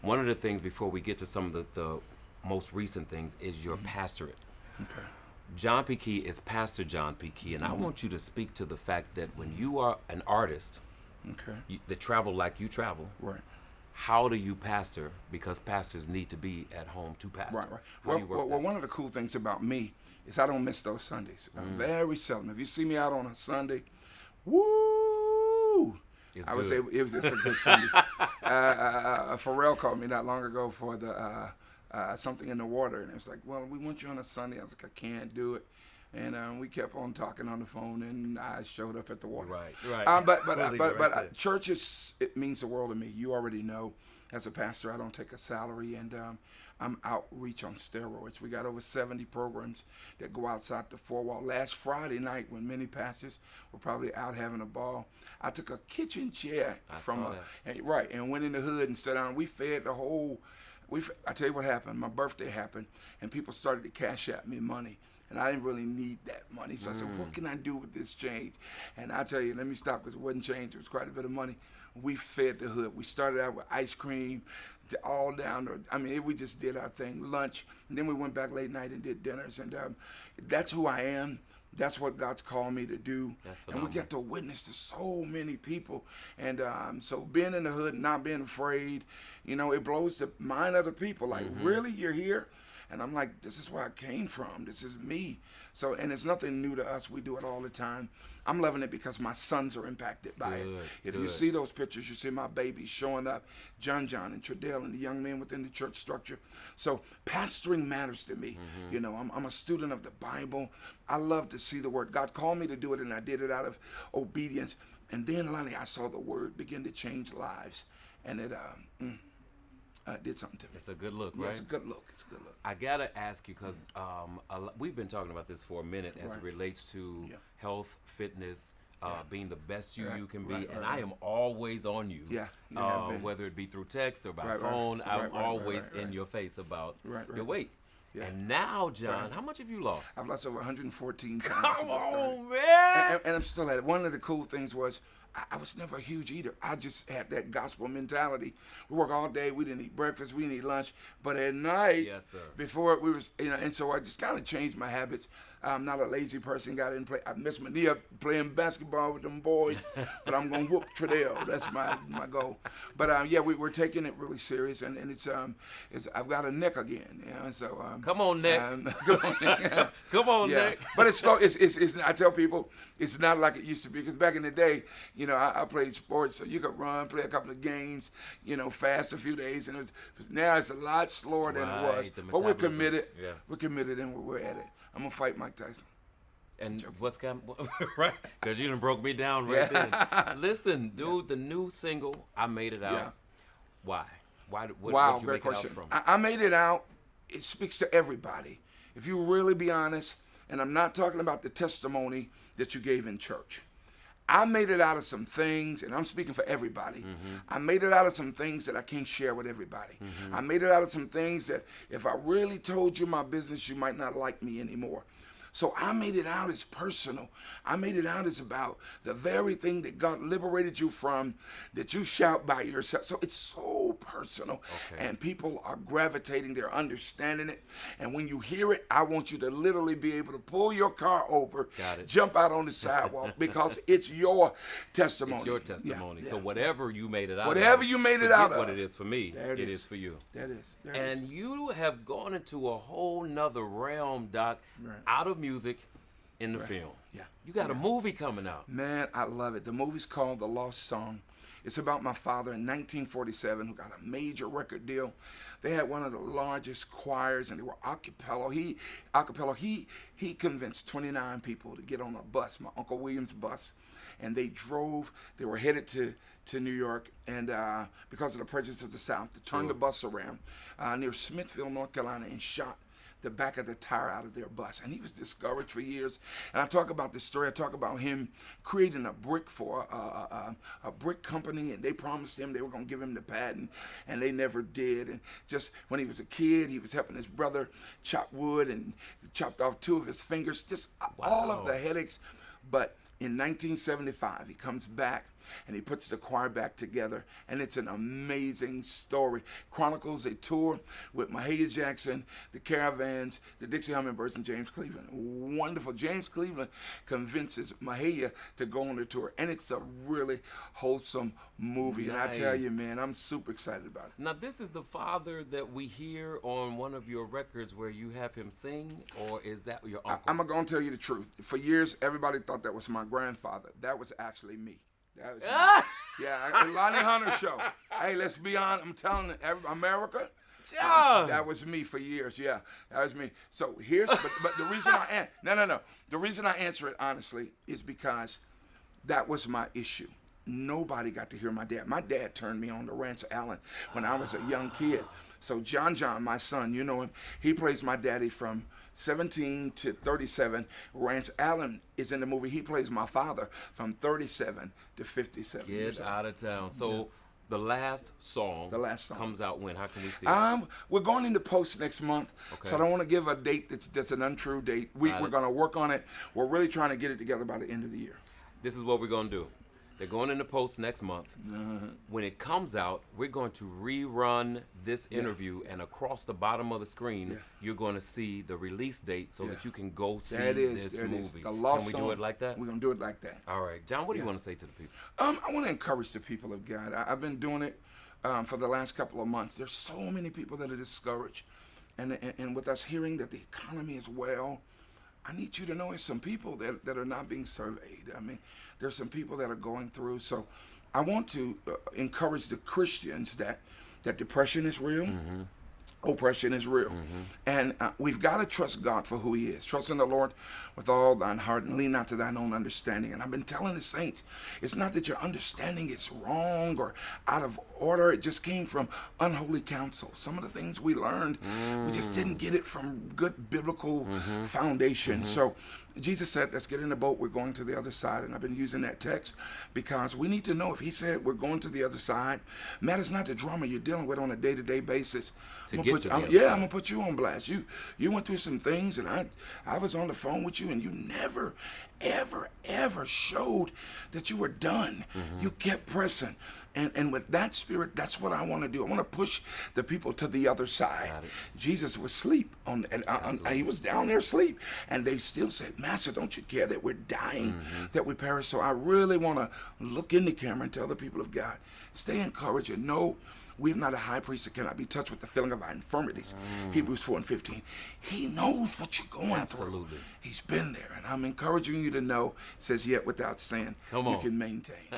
One of the things before we get to some of the most recent things is your pastorate. John P. Key is Pastor John P. Key, and I want you to speak to the fact that when you are an artist that travel like you travel, how do you pastor? Because pastors need to be at home to pastor. Well, one of the cool things about me is I don't miss those Sundays. Very seldom. If you see me out on a Sunday, woo! I would say it was just a good Sunday. Pharrell called me not long ago for the something in the water, and it was like, well, we want you on a Sunday. I was like, I can't do it. And we kept on talking on the phone, and I showed up at the water. But church it means the world to me. You already know. As a pastor, I don't take a salary, and I'm outreach on steroids. We got over 70 programs that go outside the four wall. Last Friday night, when many pastors were probably out having a ball, I took a kitchen chair and went in the hood and sat down. We fed the whole. I tell you what happened. My birthday happened, and people started to cash out me money. And I didn't really need that money. So I said, what can I do with this change? And I tell you, let me stop because it wasn't change. It was quite a bit of money. We fed the hood. We started out with ice cream, all down. We just did our thing, lunch. And then we went back late night and did dinners. And that's who I am. That's what God's called me to do. And we get to witness to so many people. And so being in the hood and not being afraid, you know, it blows the mind of the people. Like, really, you're here? And I'm like, this is where I came from. This is me. So, and it's nothing new to us. We do it all the time. I'm loving it because my sons are impacted by it. If you see those pictures, you see my babies showing up, John and Treadell and the young men within the church structure. So pastoring matters to me. You know, I'm a student of the Bible. I love to see the word. God called me to do it, and I did it out of obedience. And then, Lonnie, I saw the word begin to change lives, and it did something to me. It's a good look, Yeah, right? it's a good look. It's a good look. I gotta ask you because we've been talking about this for a minute as it Right. relates to Yeah. health, fitness, being the best you can be, Right, and right, I am always on you. Yeah, you have been. Whether it be through text or by Right, right, phone, right, I'm right, right, always right, in right. your face about Right, your right. weight. Yeah. And now, John, Right. how much have you lost? I've lost over 114 pounds Come since I started. on, man! And I'm still at it. One of the cool things was I was never a huge eater. I just had that gospel mentality. We work all day. We didn't eat breakfast. We didn't eat lunch. But at night, Yes, sir. before we was, and so I just kind of changed my habits. I'm not a lazy person. Got in play. I messed my knee up playing basketball with them boys, but I'm gonna whoop Tradell. That's my goal. But yeah, we're taking it really serious, and it's I've got a neck again. So Come on, Nick. come on, Nick. Come on, Yeah, Nick. but it's slow. It's. I tell people it's not like it used to be because back in the day, I played sports, so you could run, play a couple of games, fast a few days, and now it's a lot slower than it was. Right, the But we're metabolism. committed. Yeah. We're committed, and we're at it. I'm gonna fight Mike Tyson. And what's got right? Because you done broke me down right there. Listen, dude, the new single, I Made It Out. Yeah. Why? What Wow, did you great make it out question. from? I made it out. It speaks to everybody. If you really be honest, and I'm not talking about the testimony that you gave in church. I made it out of some things, and I'm speaking for everybody. Mm-hmm. I made it out of some things that I can't share with everybody. I made it out of some things that if I really told you my business, you might not like me anymore. So I made it out as personal. I made it out as about the very thing that God liberated you from, that you shout by yourself. So it's so personal. Okay. And people are gravitating, they're understanding it. And when you hear it, I want you to literally be able to pull your car over, Got it. jump out on the sidewalk, because it's your testimony. It's your testimony. Yeah, So yeah. whatever you made it out Whatever of. you made it forget out what of. it is for me, There it it is. is for you. That is. There it And is. you have gone into a whole nother realm, Doc, Right. out of music in the Right. film. Yeah. You got a movie coming out. Man, I love it. The movie's called The Lost Song. It's about my father in 1947 who got a major record deal. They had one of the largest choirs, and they were a cappella. He convinced 29 people to get on a bus, my Uncle William's bus, and they drove. They were headed to New York, and because of the prejudice of the South, to turn the bus around near Smithfield, North Carolina, and shot the back of the tire out of their bus. And he was discouraged for years. And I talk about this story. I talk about him creating a brick for a brick company, and they promised him they were going to give him the patent, and they never did. And just when he was a kid, he was helping his brother chop wood, and chopped off 2 of his fingers, just all of the headaches. But in 1975, he comes back and he puts the choir back together, and it's an amazing story. Chronicles a tour with Mahalia Jackson, the Caravans, the Dixie Hummingbirds, and James Cleveland. Wonderful. James Cleveland convinces Mahalia to go on the tour, and it's a really wholesome movie. And I tell you, Nice. man, I'm super excited about it. Now, this is the father that we hear on one of your records where you have him sing, or is that your uncle? I'm going to tell you the truth. For years, everybody thought that was my grandfather. That was actually me. That was me. Yeah, Lonnie Hunter show. Hey, let's be honest. I'm telling you, America, John! that was me for years. Yeah, that was me. So but the reason the reason I answer it honestly is because that was my issue. Nobody got to hear my dad. My dad turned me on to Rance Allen when I was a young kid. So John, my son, you know him, he plays my daddy from 17 to 37. Rance Allen is in the movie. He plays my father from 37 to 57. Gets out of town. So the last song comes out when? How can we see it? We're going into post next month, Okay. so I don't want to give a date that's an untrue date. We're it. going to work on it. We're really trying to get it together by the end of the year. This is what we're going to do. They're going into post next month. When it comes out, we're going to rerun this interview, and across the bottom of the screen, you're going to see the release date so that you can go see There it is. this There it movie. is. The Lost Can we do Song. it like that? We're going to do it like that. All right. John, what do you want to say to the people? I want to encourage the people of God. I've been doing it for the last couple of months. There's so many people that are discouraged. And with us hearing that the economy is well, I need you to know there's some people that are not being surveyed. I mean, there's some people that are going through. So I want to encourage the Christians that depression is real. oppression is real. And we've got to trust God for who he is. Trust in the Lord with all thine heart and lean not to thine own understanding. And I've been telling the saints, it's not that your understanding is wrong or out of order. It just came from unholy counsel. Some of the things we learned, we just didn't get it from good biblical foundation. So Jesus said, let's get in the boat. We're going to the other side. And I've been using that text because we need to know if he said we're going to the other side, matters not the drama you're dealing with on a day-to-day basis. I'm gonna put you on blast. You went through some things, and I was on the phone with you, and you never, ever showed that you were done. You kept pressing. And with that spirit, that's what I want to do. I want to push the people to the other side. Jesus was asleep he was down there asleep, and they still said, Master, don't you care that we're dying, that we perish? So I really want to look in the camera and tell the people of God, stay encouraged and know we have not a high priest that cannot be touched with the feeling of our infirmities. Hebrews 4:15. He knows what you're going through. He's been there. And I'm encouraging you to know, says, yet without sin, you can maintain.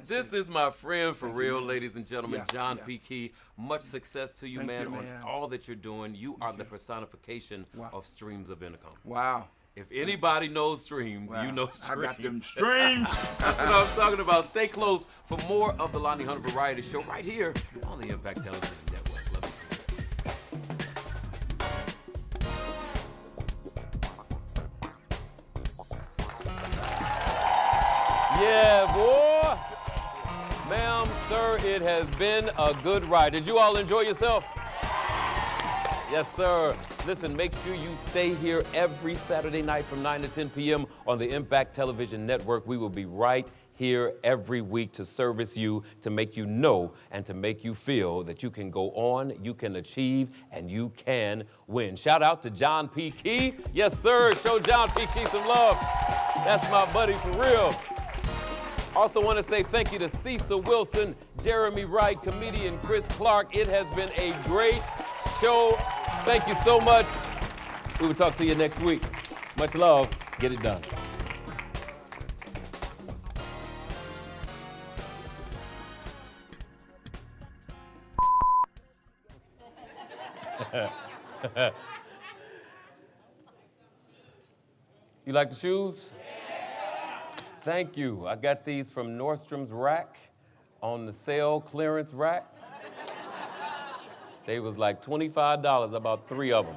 This is my friend for real, ladies and gentlemen, John P. Key. Much success to you, man, on all that you're doing. You are the personification of streams of income. Wow. If anybody knows streams, you know streams. I got them streams. That's what I'm talking about. Stay close for more of the Lonnie Hunter Variety Show right here on the Impact Television Network. Love you. Yeah, boy. Ma'am, sir, it has been a good ride. Did you all enjoy yourself? Yes, sir. Listen, make sure you stay here every Saturday night from 9 to 10 p.m. on the Impact Television Network. We will be right here every week to service you, to make you know, and to make you feel that you can go on, you can achieve, and you can win. Shout out to John P. Key. Yes, sir. Show John P. Key some love. That's my buddy for real. Also want to say thank you to Cecil Wilson, Jeremy Wright, comedian Chris Clark. It has been a great show. Thank you so much. We will talk to you next week. Much love. Get it done. You like the shoes? Thank you. I got these from Nordstrom's rack on the sale clearance rack. They was like $25, about 3 of them.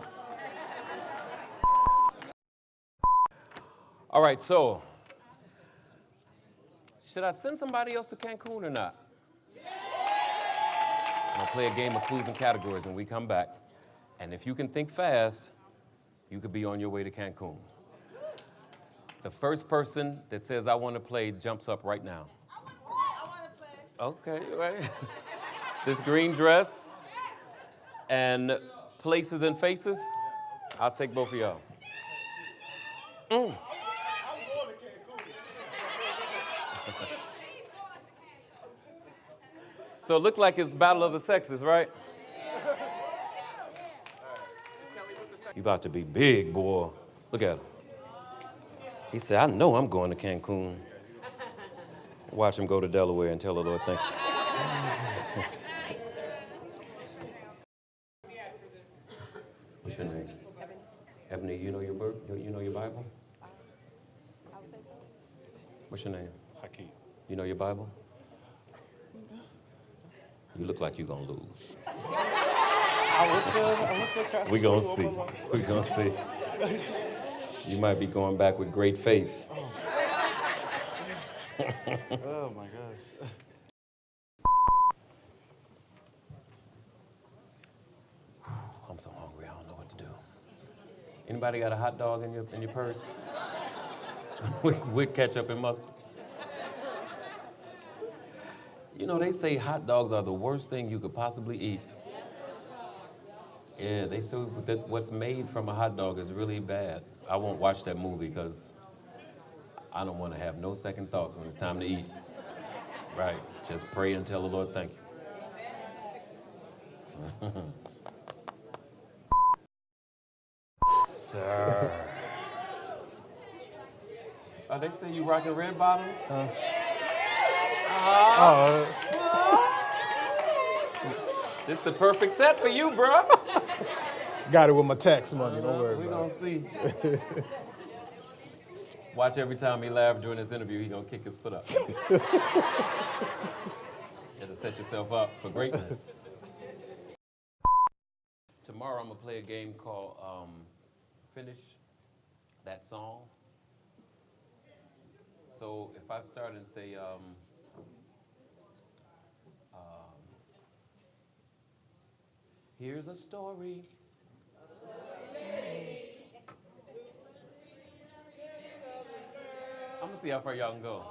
All right, so should I send somebody else to Cancun or not? I'm gonna play a game of clues and categories when we come back. And if you can think fast, you could be on your way to Cancun. The first person that says, I want to play, jumps up right now. I want to play. Okay, right. This green dress and places and faces, I'll take both of y'all. So it looked like it's Battle of the Sexes, right? You about to be big, boy. Look at him. He said, I know I'm going to Cancun. Watch him go to Delaware and tell the Lord thank you. What's your name? Ebony, you know your birth? You know your Bible? I would say so. What's your name? Hakeem. You know your Bible? You look like you're gonna lose. I went to a Catholic We're gonna school see. all my life. We're gonna see. You might be going back with great faith. Oh my gosh. I'm so hungry, I don't know what to do. Anybody got a hot dog in your purse? with ketchup and mustard? You know, they say hot dogs are the worst thing you could possibly eat. Yeah, they say that what's made from a hot dog is really bad. I won't watch that movie because I don't want to have no second thoughts when it's time to eat. Right, just pray and tell the Lord thank you. Sir. Oh, they say you rocking red bottoms? This the perfect set for you, bro. Got it with my tax money. Don't worry We're about gonna it. see. Watch every time he laughs during this interview, he gonna kick his foot up. You have to set yourself up for greatness. Tomorrow I'm gonna play a game called Finish That Song. So if I start and say, here's a story. I'm gonna see how far y'all can go.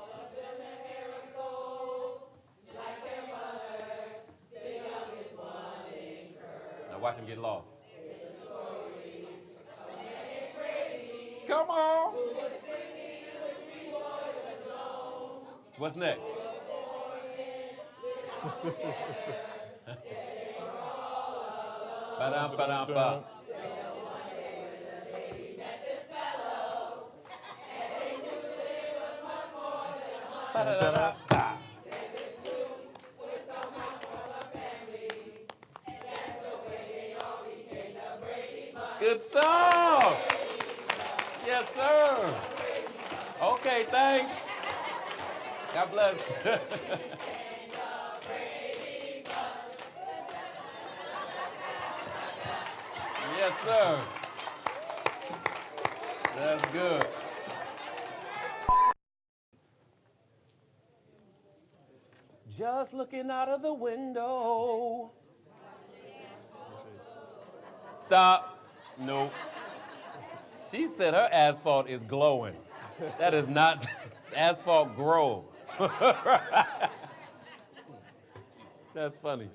Now watch him get lost. Come on. What's next? Ba-dum, ba-dum, ba. Ba-da-da-da-da. Good stuff. Yes, sir. Okay, thanks. God bless. Yes, sir. That's good. Just looking out of the window. Stop. Nope. She said her asphalt is glowing. That is not asphalt grow. That's funny.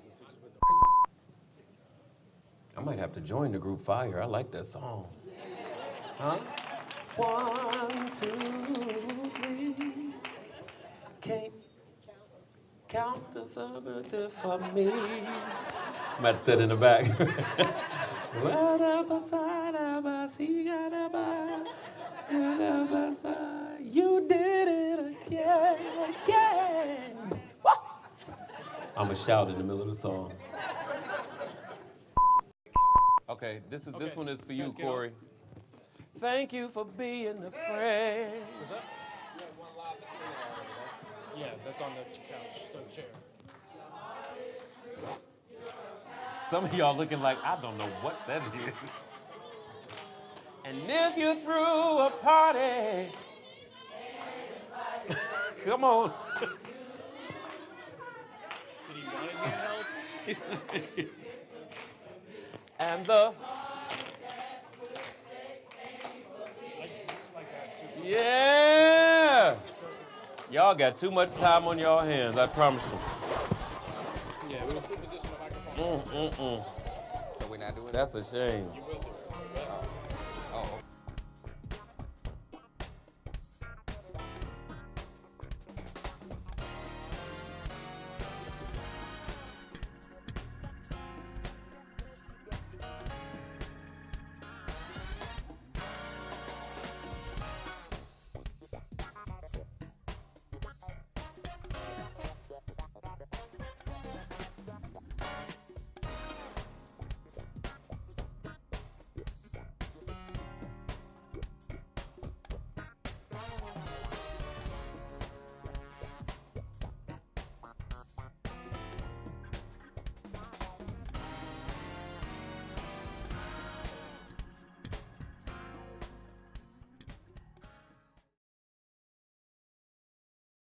I might have to join the group Fire. I like that song. Huh? 1, 2, 3. Can't count the summer for me. Might stand in the back. You did it again. I'm gonna shout in the middle of the song. Okay, this one is for you, Corey. Thank you for being a friend. Was that? You had one live before. Yeah, that's on the couch, the chair. Some of y'all looking like, I don't know what that is. And if you threw a party, come on. Did he want it handheld? And the, I just like that too. yeah. Y'all got too much time on your hands, I promise you. Yeah, we'll position the microphone. So we're not doing That's a shame. You will